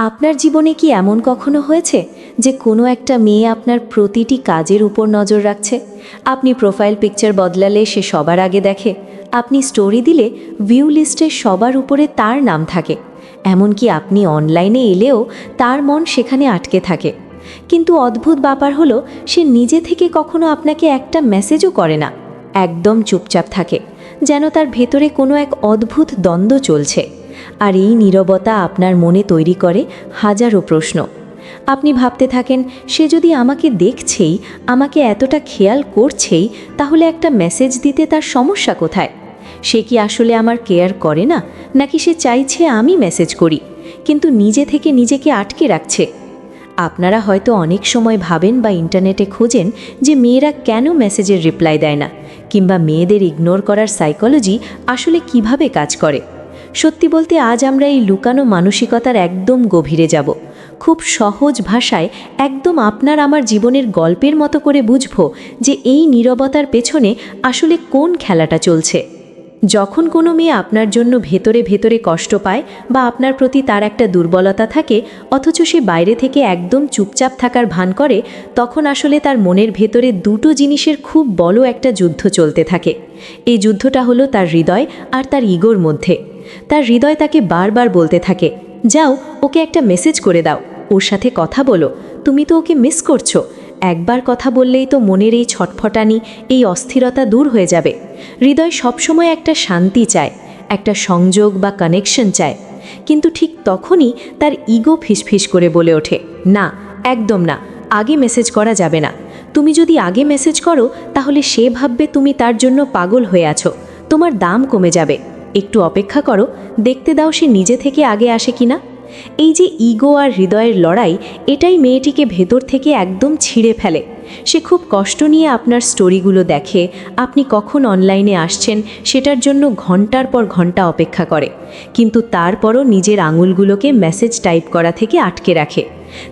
আপনার জীবনে কি এমন কখনো হয়েছে যে কোনো একটা মেয়ে আপনার প্রতিটি কাজের উপর নজর রাখছে? আপনি প্রোফাইল পিকচার বদলালে সে সবার আগে দেখে, আপনি স্টোরি দিলে ভিউ লিস্টে সবার উপরে তার নাম থাকে, এমনকি আপনি অনলাইনে এলেও তার মন সেখানে আটকে থাকে। কিন্তু অদ্ভুত ব্যাপার হলো, সে নিজে থেকে কখনো আপনাকে একটা মেসেজও করে না, একদম চুপচাপ থাকে, যেন তার ভেতরে কোনো এক অদ্ভুত দ্বন্দ্ব চলছে। আর এই নীরবতা আপনার মনে তৈরি করে হাজারো প্রশ্ন। আপনি ভাবতে থাকেন, সে যদি আমাকে দেখছেই, আমাকে এতটা খেয়াল করছেই, তাহলে একটা মেসেজ দিতে তার সমস্যা কোথায়? সে কি আসলে আমার কেয়ার করে না, নাকি সে চাইছে আমি মেসেজ করি কিন্তু নিজে থেকে নিজেকে আটকে রাখছে? আপনারা হয়তো অনেক সময় ভাবেন বা ইন্টারনেটে খোঁজেন যে মেয়েরা কেন মেসেজের রিপ্লাই দেয় না, কিংবা মেয়েদের ইগনোর করার সাইকোলজি আসলে কিভাবে কাজ করে। সত্যি বলতে আজ আমরা এই লুকানো মানসিকতার একদম গভীরে যাব। খুব সহজ ভাষায়, একদম আপনার আমার জীবনের গল্পের মতো করে বুঝব যে এই নীরবতার পেছনে আসলে কোন খেলাটা চলছে। যখন কোনো মেয়ে আপনার জন্য ভেতরে ভেতরে কষ্ট পায় বা আপনার প্রতি তার একটা দুর্বলতা থাকে, অথচ সে বাইরে থেকে একদম চুপচাপ থাকার ভান করে, তখন আসলে তার মনের ভেতরে দুটো জিনিসের খুব বড় একটা যুদ্ধ চলতে থাকে। এই যুদ্ধটা হলো তার হৃদয় আর তার ইগোর মধ্যে। তার হৃদয় তাকে বারবার বলতে থাকে, যাও ওকে একটা মেসেজ করে দাও, ওর সাথে কথা বলো, তুমি তো ওকে মিস করছো, একবার কথা বললেই তো মনের এই ছটফটানি, এই অস্থিরতা দূর হয়ে যাবে। হৃদয় সবসময় একটা শান্তি চায়, একটা সংযোগ বা কানেকশন চায়। কিন্তু ঠিক তখনই তার ইগো ফিসফিস করে বলে ওঠে, না, একদম না, আগে মেসেজ করা যাবে না। তুমি যদি আগে মেসেজ করো তাহলে সে ভাববে তুমি তার জন্য পাগল হয়ে আছো, তোমার দাম কমে যাবে, একটু অপেক্ষা করো, দেখতে দাও সে নিজে থেকে আগে আসে কিনা। এই যে ইগো আর হৃদয়ের লড়াই, এটাই মেয়েটিকে ভেতর থেকে একদম ছিঁড়ে ফেলে। সে খুব কষ্ট নিয়ে আপনার স্টোরিগুলো দেখে, আপনি কখন অনলাইনে আসছেন সেটার জন্য ঘন্টার পর ঘন্টা অপেক্ষা করে, কিন্তু তারপরও নিজের আঙুলগুলোকে মেসেজ টাইপ করা থেকে আটকে রাখে।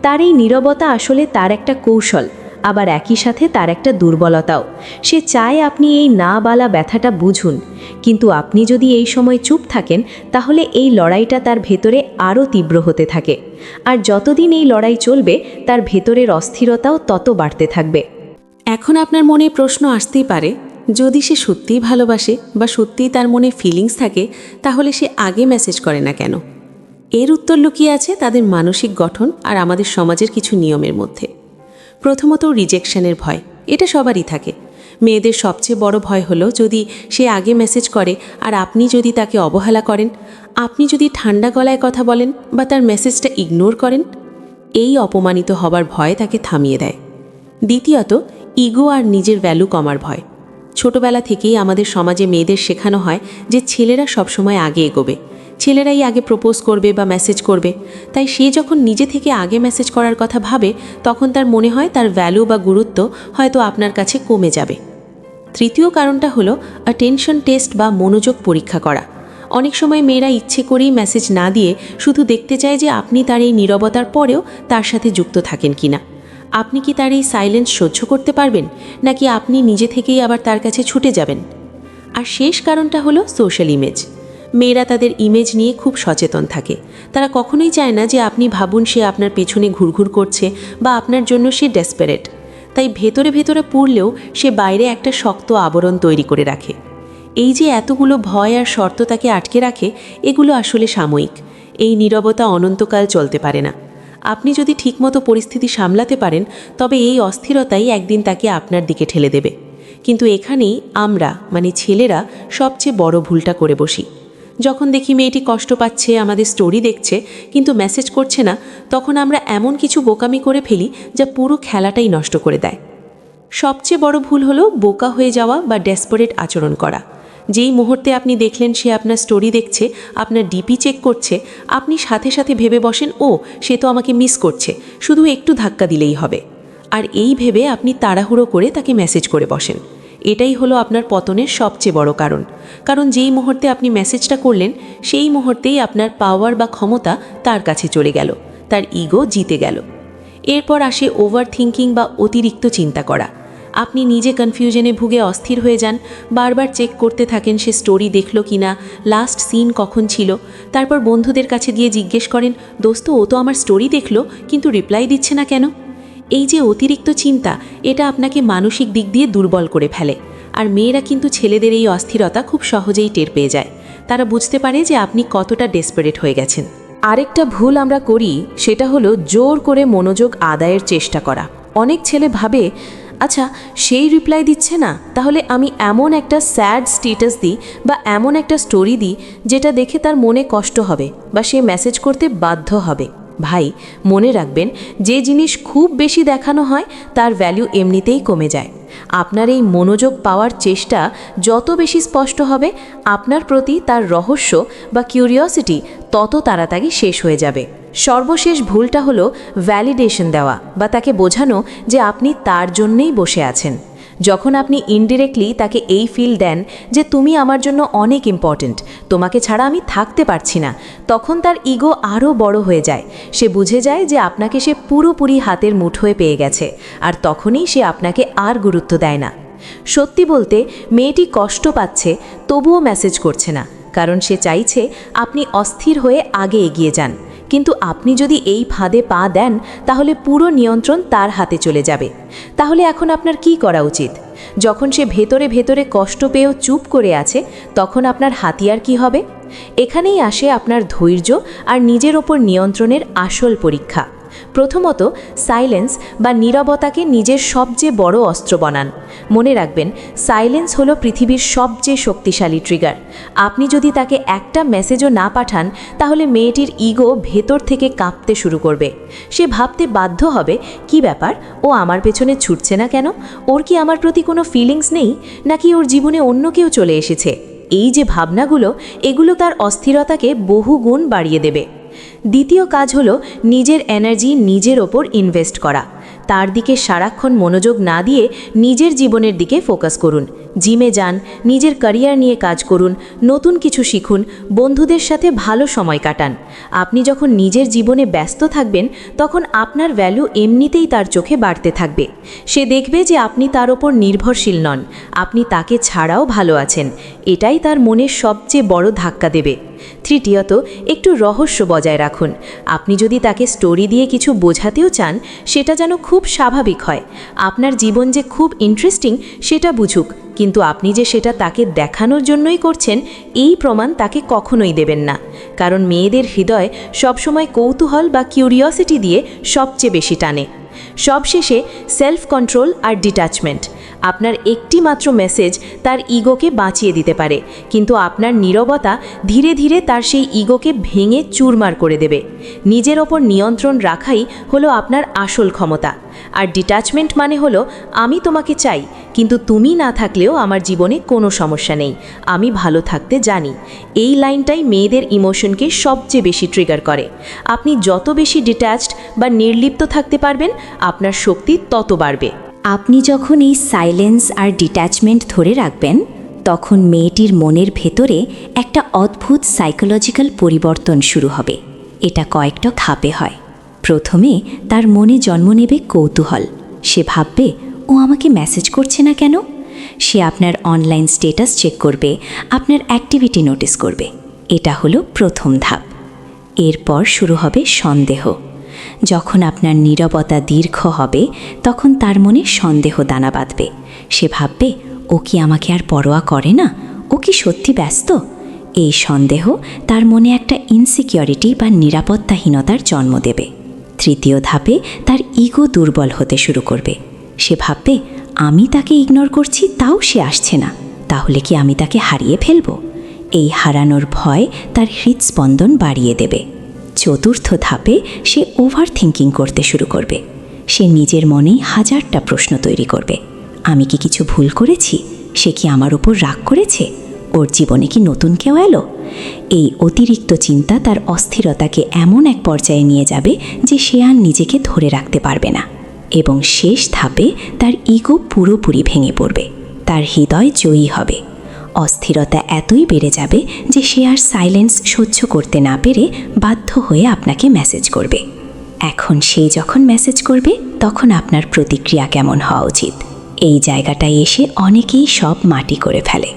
তার এই নীরবতা আসলে তার একটা কৌশল, আবার একই সাথে তার একটা দুর্বলতাও। সে চায় আপনি এই না বলা ব্যথাটা বুঝুন, কিন্তু আপনি যদি এই সময় চুপ থাকেন তাহলে এই লড়াইটা তার ভেতরে আরও তীব্র হতে থাকে। আর যতদিন এই লড়াই চলবে তার ভেতরের অস্থিরতাও তত বাড়তে থাকবে। এখন আপনার মনে প্রশ্ন আসতেই পারে, যদি সে সত্যিই ভালোবাসে বা সত্যিই তার মনে ফিলিংস থাকে, তাহলে সে আগে মেসেজ করে না কেন? এর উত্তর লুকিয়ে আছে তাদের মানসিক গঠন আর আমাদের সমাজের কিছু নিয়মের মধ্যে। প্রথমত, রিজেকশনের ভয়। এটা সবারই থাকে। মেয়েদের সবচেয়ে বড় ভয় হলো, যদি সে আগে মেসেজ করে আর আপনি যদি তাকে অবহেলা করেন, আপনি যদি ঠান্ডা গলায় কথা বলেন বা তার মেসেজটা ইগনোর করেন, এই অপমানিত হবার ভয় তাকে থামিয়ে দেয়। দ্বিতীয়ত, ইগো আর নিজের ভ্যালু কমার ভয়। ছোটবেলা থেকেই আমাদের সমাজে মেয়েদের শেখানো হয় যে ছেলেরা সবসময় আগে এগোবে, ছেলেরাই আগে প্রপোজ করবে বা মেসেজ করবে। তাই সে যখন নিজে থেকে আগে মেসেজ করার কথা ভাবে, তখন তার মনে হয় তার ভ্যালু বা গুরুত্ব হয়তো আপনার কাছে কমে যাবে। তৃতীয় কারণটা হলো অ্যাটেনশন টেস্ট বা মনোযোগ পরীক্ষা করা। অনেক সময় মেয়েরা ইচ্ছে করেই মেসেজ না দিয়ে শুধু দেখতে চায় যে আপনি তার এই নীরবতার পরেও তার সাথে যুক্ত থাকেন কিনা। আপনি কি তার এই সাইলেন্স সহ্য করতে পারবেন, নাকি আপনি নিজে থেকেই আবার তার কাছে ছুটে যাবেন? আর শেষ কারণটা হলো সোশ্যাল ইমেজ। মেয়েরা তাদের ইমেজ নিয়ে খুব সচেতন থাকে। তারা কখনোই চায় না যে আপনি ভাবুন সে আপনার পেছনে ঘুরঘুর করছে বা আপনার জন্য সে ডেসপারেট। তাই ভেতরে ভেতরে পুড়লেও সে বাইরে একটা শক্ত আবরণ তৈরি করে রাখে। এই যে এতগুলো ভয় আর শর্ত তাকে আটকে রাখে, এগুলো আসলে সাময়িক। এই নীরবতা অনন্তকাল চলতে পারে না। আপনি যদি ঠিকমতো পরিস্থিতি সামলাতে পারেন, তবে এই অস্থিরতাই একদিন তাকে আপনার দিকে ঠেলে দেবে। কিন্তু এখানেই আমরা, মানে ছেলেরা, সবচেয়ে বড় ভুলটা করে বসি। যখন দেখি মেয়েটি কষ্ট পাচ্ছে, আমাদের স্টোরি দেখছে কিন্তু মেসেজ করছে না, তখন আমরা এমন কিছু বোকামি করে ফেলি যা পুরো খেলাটাই নষ্ট করে দেয়। সবচেয়ে বড় ভুল হলো বোকা হয়ে যাওয়া বা ডেসপারেট আচরণ করা। যেই মুহূর্তে আপনি দেখলেন সে আপনার স্টোরি দেখছে, আপনার ডিপি চেক করছে, আপনি সাথে সাথে ভেবে বসেন, ও সে তো আমাকে মিস করছে, শুধু একটু ধাক্কা দিলেই হবে। আর এই ভেবে আপনি তাড়াহুড়ো করে তাকে মেসেজ করে বসেন। এটাই হলো আপনার পতনের সবচেয়ে বড় কারণ যেই মুহূর্তে আপনি মেসেজটা করলেন, সেই মুহূর্তেই আপনার পাওয়ার বা ক্ষমতা তার কাছে চলে গেল, তার ইগো জিতে গেল। এরপর আসে ওভার থিঙ্কিং বা অতিরিক্ত চিন্তা করা। আপনি নিজে কনফিউশনে ভুগে অস্থির হয়ে যান, বারবার চেক করতে থাকেন সে স্টোরি দেখলো কিনা, লাস্ট সিন কখন ছিল। তারপর বন্ধুদের কাছে গিয়ে জিজ্ঞেস করেন, দোস্ত ও তো আমার স্টোরি দেখলো কিন্তু রিপ্লাই দিচ্ছে না কেন? এই যে অতিরিক্ত চিন্তা, এটা আপনাকে মানসিক দিক দিয়ে দুর্বল করে ফেলে। আর মেয়েরা কিন্তু ছেলেদের এই অস্থিরতা খুব সহজেই টের পেয়ে যায়। তারা বুঝতে পারে যে আপনি কতটা ডেসপারেট হয়ে গেছেন। আরেকটা ভুল আমরা করি, সেটা হলো জোর করে মনোযোগ আদায়ের চেষ্টা করা। অনেক ছেলে ভাবে, আচ্ছা সেই রিপ্লাই দিচ্ছে না, তাহলে আমি এমন একটা স্যাড স্ট্যাটাস দিই বা এমন একটা স্টোরি দিই যেটা দেখে তার মনে কষ্ট হবে বা সে মেসেজ করতে বাধ্য হবে। ভাই, মনে রাখবেন, যে জিনিস খুব বেশি দেখানো হয় তার ভ্যালু এমনিতেই কমে যায়। আপনার এই মনোযোগ পাওয়ার চেষ্টা যত বেশি স্পষ্ট হবে, আপনার প্রতি তার রহস্য বা কিউরিওসিটি তত তাড়াতাড়ি শেষ হয়ে যাবে। সর্বশেষ ভুলটা হলো ভ্যালিডেশন দেওয়া বা তাকে বোঝানো যে আপনি তার জন্যেই বসে আছেন। যখন আপনি ইনডিরেক্টলি তাকে এই ফিল দেন যে তুমি আমার জন্য অনেক ইম্পর্ট্যান্ট, তোমাকে ছাড়া আমি থাকতে পারছি না, তখন তার ইগো আরও বড় হয়ে যায়। সে বুঝে যায় যে আপনাকে সে পুরোপুরি হাতের মুঠোয় পেয়ে গেছে, আর তখনই সে আপনাকে আর গুরুত্ব দেয় না। সত্যি বলতে, মেয়েটি কষ্ট পাচ্ছে তবুও মেসেজ করছে না, কারণ সে চাইছে আপনি অস্থির হয়ে আগে এগিয়ে যান। কিন্তু আপনি যদি এই ফাঁদে পা দেন, তাহলে পুরো নিয়ন্ত্রণ তার হাতে চলে যাবে। তাহলে এখন আপনার কি করা উচিত? যখন সে ভেতরে ভেতরে কষ্ট পেয়েও চুপ করে আছে, তখন আপনার হাতিয়ার কি হবে? এখানেই আসে আপনার ধৈর্য আর নিজের ওপর নিয়ন্ত্রণের আসল পরীক্ষা। প্রথমত, সাইলেন্স বা নীরবতাকে নিজের সবচেয়ে বড় অস্ত্র বানান। মনে রাখবেন, সাইলেন্স হলো পৃথিবীর সবচেয়ে শক্তিশালী ট্রিগার। আপনি যদি তাকে একটা মেসেজও না পাঠান, তাহলে মেয়েটির ইগো ভেতর থেকে কাঁপতে শুরু করবে। সে ভাবতে বাধ্য হবে, কি ব্যাপার, ও আমার পেছনে ছুটছে না কেন? ওর কি আমার প্রতি কোনো ফিলিংস নেই, নাকি ওর জীবনে অন্য কেউ চলে এসেছে? এই যে ভাবনাগুলো, এগুলো তার অস্থিরতাকে বহু গুণ বাড়িয়ে দেবে। দ্বিতীয় কাজ হলো নিজের এনার্জি নিজের ওপর ইনভেস্ট করা। তার দিকে সারাক্ষণ মনোযোগ না দিয়ে নিজের জীবনের দিকে ফোকাস করুন। জিমে যান, নিজের ক্যারিয়ার নিয়ে কাজ করুন, নতুন কিছু শিখুন, বন্ধুদের সাথে ভালো সময় কাটান। আপনি যখন নিজের জীবনে ব্যস্ত থাকবেন, তখন আপনার ভ্যালু এমনিতেই তার চোখে বাড়তে থাকবে। সে দেখবে যে আপনি তার ওপর নির্ভরশীল নন, আপনি তাকে ছাড়াও ভালো আছেন। এটাই তার মনে সবচেয়ে বড় ধাক্কা দেবে। তৃতীয়ত, একটু রহস্য বজায় রাখুন। আপনি যদি তাকে স্টোরি দিয়ে কিছু বোঝাতেও চান, সেটা যেন খুব স্বাভাবিক হয়। আপনার জীবন যে খুব ইন্টারেস্টিং সেটা বুঝুক, কিন্তু আপনি যে সেটা তাকে দেখানোর জন্যই করছেন, এই প্রমাণ তাকে কখনোই দেবেন না। কারণ মেয়েদের হৃদয় সবসময় কৌতূহল বা কিউরিওসিটি দিয়ে সবচেয়ে বেশি টানে। সবশেষে, সেলফ কন্ট্রোল আর ডিট্যাচমেন্ট। আপনার একটি মাত্র মেসেজ তার ইগোকে বাঁচিয়ে দিতে পারে, কিন্তু আপনার নীরবতা ধীরে ধীরে তার সেই ইগোকে ভেঙে চুরমার করে দেবে। নিজের ওপর নিয়ন্ত্রণ রাখাই হলো আপনার আসল ক্ষমতা। আর ডিট্যাচমেন্ট মানে হলো, আমি তোমাকে চাই, কিন্তু তুমি না থাকলেও আমার জীবনে কোনো সমস্যা নেই, আমি ভালো থাকতে জানি। এই লাইনটাই মেয়েদের ইমোশনকে সবচেয়ে বেশি ট্রিগার করে। আপনি যত বেশি ডিট্যাচড বা নির্লিপ্ত থাকতে পারবেন, আপনার শক্তি তত বাড়বে। আপনি যখন এই সাইলেন্স আর ডিট্যাচমেন্ট ধরে রাখবেন, তখন মেয়েটির মনের ভেতরে একটা অদ্ভুত সাইকোলজিক্যাল পরিবর্তন শুরু হবে। এটা কয়েকটা ধাপে হয়। প্রথমে তার মনে জন্ম নেবে কৌতূহল। সে ভাববে, ও আমাকে মেসেজ করছে না কেন? সে আপনার অনলাইন স্ট্যাটাস চেক করবে, আপনার অ্যাক্টিভিটি নোটিস করবে। এটা হলো প্রথম ধাপ। এরপর শুরু হবে সন্দেহ। যখন আপনার নীরবতা দীর্ঘ হবে, তখন তার মনে সন্দেহ দানা বাঁধবে। সে ভাববে, ও কি আমাকে আর পরোয়া করে না? ও কি সত্যি ব্যস্ত? এই সন্দেহ তার মনে একটা ইনসিকিউরিটি বা নিরাপত্তাহীনতার জন্ম দেবে। তৃতীয় ধাপে তার ইগো দুর্বল হতে শুরু করবে। সে ভাববে, আমি তাকে ইগনোর করছি, তাও সে আসছে না, তাহলে কি আমি তাকে হারিয়ে ফেলব? এই হারানোর ভয় তার হৃদস্পন্দন বাড়িয়ে দেবে। চতুর্থ ধাপে সে ওভার থিঙ্কিং করতে শুরু করবে। সে নিজের মনেই হাজারটা প্রশ্ন তৈরি করবে। আমি কি কিছু ভুল করেছি? সে কি আমার উপর রাগ করেছে? ওর জীবনে কি নতুন কেউ এলো? এই অতিরিক্ত চিন্তা তার অস্থিরতাকে এমন এক পর্যায়ে নিয়ে যাবে যে সে আর নিজেকে ধরে রাখতে পারবে না। এবং শেষ ধাপে তার ইগো পুরোপুরি ভেঙে পড়বে। তার হৃদয় জয়ী হবে। অস্থিরতা এতই বেড়ে যাবে যে সে আর সাইলেন্স সহ্য করতে না পেরে বাধ্য হয়ে আপনাকে মেসেজ করবে। এখন সে যখন মেসেজ করবে, তখন আপনার প্রতিক্রিয়া কেমন হওয়া উচিত? এই জায়গাটায় এসে অনেকেই সব মাটি করে ফেলে।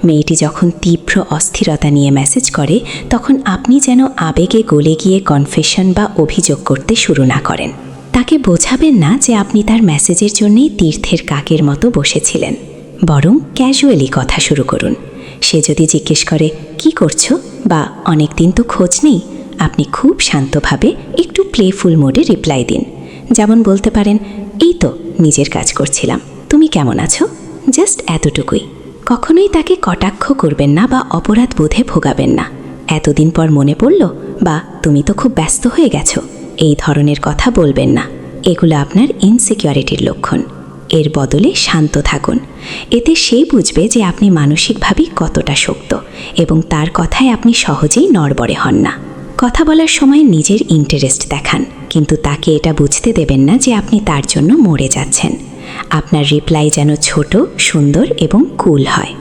মেয়েটি যখন তীব্র অস্থিরতা নিয়ে মেসেজ করে তখন আপনি যেন আবেগে গলে গিয়ে কনফেশন বা অভিযোগ করতে শুরু না করেন। তাকে বোঝাবেন না যে আপনি তার মেসেজের জন্যই তীর্থের কাকের মতো বসেছিলেন, বরং ক্যাজুয়ালি কথা শুরু করুন। সে যদি জিজ্ঞেস করে কি করছো বা অনেক দিন তো খোঁজ নেই, আপনি খুব শান্তভাবে একটু প্লেফুল মোডে রিপ্লাই দিন। যেমন বলতে পারেন, এই তো নিজের কাজ করছিলাম, তুমি কেমন আছো? জাস্ট এতটুকুই। কখনোই তাকে কটাক্ষ করবেন না বা অপরাধ বোধে ভোগাবেন না। এতদিন পর মনে পড়ল, বা তুমি তো খুব ব্যস্ত হয়ে গেছো, এই ধরনের কথা বলবেন না। এগুলো আপনার ইনসিকিউরিটির লক্ষণ। এর বদলে শান্ত থাকুন। এতে সেই বুঝবে যে আপনি মানসিকভাবে কতটা শক্ত এবং তার কথায় আপনি সহজেই নড়বড়ে হন না। কথা বলার সময় নিজের ইন্টারেস্ট দেখান, কিন্তু তাকে এটা বুঝতে দেবেন না যে আপনি তার জন্য মরে যাচ্ছেন। আপনার রিপ্লাই যেন ছোট, সুন্দর এবং কুল হয়।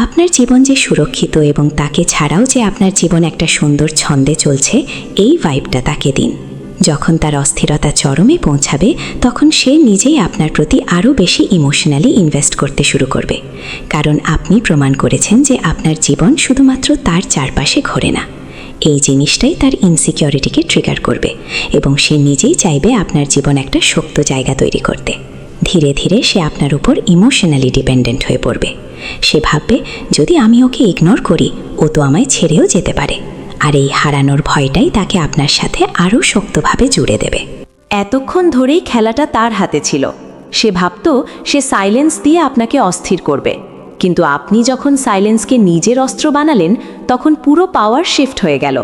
আপনার জীবন যে সুরক্ষিত এবং তাকে ছাড়াও যে আপনার জীবন একটা সুন্দর ছন্দে চলছে, এই ভাইবটা তাকে দিন। যখন তার অস্থিরতা চরমে পৌঁছাবে তখন সে নিজেই আপনার প্রতি আরও বেশি ইমোশনালি ইনভেস্ট করতে শুরু করবে, কারণ আপনি প্রমাণ করেছেন যে আপনার জীবন শুধুমাত্র তার চারপাশে ঘোরে না। এই জিনিসটাই তার ইনসিকিউরিটিকে ট্রিগার করবে এবং সে নিজেই চাইবে আপনার জীবন একটা শক্ত জায়গা তৈরি করতে। ধীরে ধীরে সে আপনার উপর ইমোশনালি ডিপেন্ডেন্ট হয়ে পড়বে। সে ভাববে, যদি আমি ওকে ইগনোর করি ও তো আমায় ছেড়েও যেতে পারে। আর এই হারানোর ভয়টাই তাকে আপনার সাথে আরও শক্তভাবে জুড়ে দেবে। এতক্ষণ ধরেই খেলাটা তার হাতে ছিল। সে ভাবত সে সাইলেন্স দিয়ে আপনাকে অস্থির করবে, কিন্তু আপনি যখন সাইলেন্সকে নিজের অস্ত্র বানালেন তখন পুরো পাওয়ার শিফট হয়ে গেল।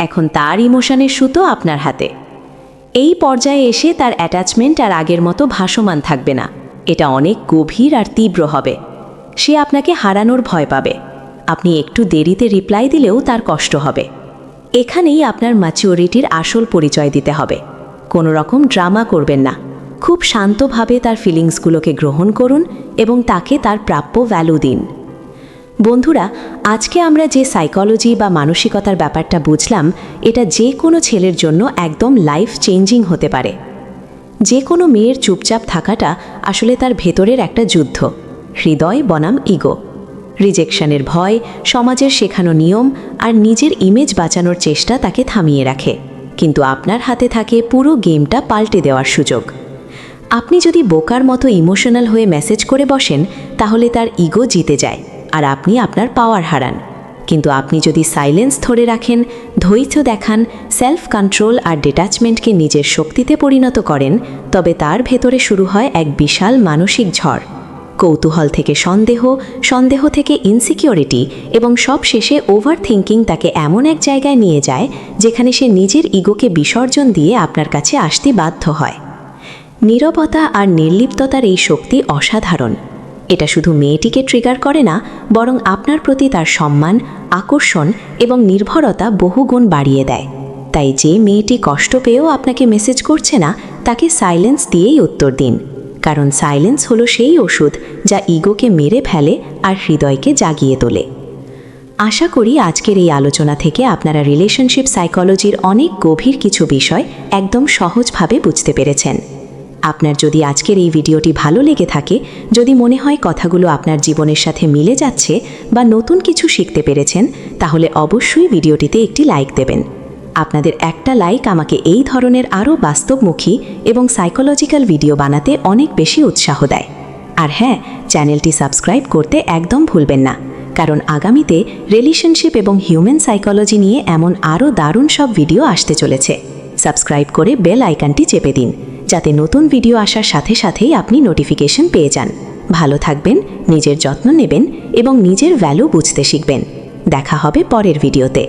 এখন তার ইমোশনের সুতো আপনার হাতে। এই পর্যায়ে এসে তার অ্যাটাচমেন্ট আর আগের মতো ভাসমান থাকবে না, এটা অনেক গভীর আর তীব্র হবে। সে আপনাকে হারানোর ভয় পাবে। আপনি একটু দেরিতে রিপ্লাই দিলেও তার কষ্ট হবে। এখানেই আপনার ম্যাচিউরিটির আসল পরিচয় দিতে হবে। কোনো রকম ড্রামা করবেন না। খুব শান্তভাবে তার ফিলিংসগুলোকে গ্রহণ করুন এবং তাকে তার প্রাপ্য ভ্যালু দিন। বন্ধুরা, আজকে আমরা যে সাইকোলজি বা মানসিকতার ব্যাপারটা বুঝলাম, এটা যে কোনো ছেলের জন্য একদম লাইফ চেঞ্জিং হতে পারে। যে কোনো মেয়ের চুপচাপ থাকাটা আসলে তার ভেতরের একটা যুদ্ধ। হৃদয় বনাম ইগো, রিজেকশনের ভয়, সমাজের শেখানো নিয়ম আর নিজের ইমেজ বাঁচানোর চেষ্টা তাকে থামিয়ে রাখে। কিন্তু আপনার হাতে থাকে পুরো গেমটা পাল্টে দেওয়ার সুযোগ। আপনি যদি বোকার মতো ইমোশনাল হয়ে মেসেজ করে বসেন তাহলে তার ইগো জিতে যায় আর আপনি আপনার পাওয়ার হারান। কিন্তু আপনি যদি সাইলেন্স ধরে রাখেন, ধৈর্য দেখান, সেলফ কন্ট্রোল আর ডিট্যাচমেন্টকে নিজের শক্তিতে পরিণত করেন, তবে তার ভেতরে শুরু হয় এক বিশাল মানসিক ঝড়। কৌতূহল থেকে সন্দেহ, সন্দেহ থেকে ইনসিকিউরিটি এবং সব শেষে ওভার থিঙ্কিং তাকে এমন এক জায়গায় নিয়ে যায় যেখানে সে নিজের ইগোকে বিসর্জন দিয়ে আপনার কাছে আসতে বাধ্য হয়। নীরবতা আর নির্লিপ্ততার এই শক্তি অসাধারণ। এটা শুধু মেয়েটিকে ট্রিগার করে না, বরং আপনার প্রতি তার সম্মান, আকর্ষণ এবং নির্ভরতা বহুগুণ বাড়িয়ে দেয়। তাই যে মেয়েটি কষ্ট পেয়েও আপনাকে মেসেজ করছে না, তাকে সাইলেন্স দিয়েই উত্তর দিন, কারণ সাইলেন্স হলো সেই ওষুধ যা ইগোকে মেরে ফেলে আর হৃদয়কে জাগিয়ে তোলে। আশা করি আজকের এই আলোচনা থেকে আপনারা রিলেশনশিপ সাইকোলজির অনেক গভীর কিছু বিষয় একদম সহজভাবে বুঝতে পেরেছেন। আপনার যদি আজকের এই ভিডিওটি ভালো লেগে থাকে, যদি মনে হয় কথাগুলো আপনার জীবনের সাথে মিলে যাচ্ছে বা নতুন কিছু শিখতে পেরেছেন, তাহলে অবশ্যই ভিডিওটিতে একটি লাইক দেবেন। আপনাদের একটা লাইক আমাকে এই ধরনের আরও বাস্তবমুখী এবং সাইকোলজিক্যাল ভিডিও বানাতে অনেক বেশি উৎসাহ দেয়। আর হ্যাঁ, চ্যানেলটি সাবস্ক্রাইব করতে একদম ভুলবেন না, কারণ আগামীতে রিলেশনশিপ এবং হিউম্যান সাইকোলজি নিয়ে এমন আরও দারুণ সব ভিডিও আসতে চলেছে। সাবস্ক্রাইব করে বেল আইকনটি চেপে দিন, যাতে নতুন ভিডিও আসার সাথে সাথেই আপনি নোটিফিকেশন পেয়ে যান। ভালো থাকবেন, নিজের যত্ন নেবেন এবং নিজের ভ্যালু বুঝতে শিখবেন। দেখা হবে পরের ভিডিওতে।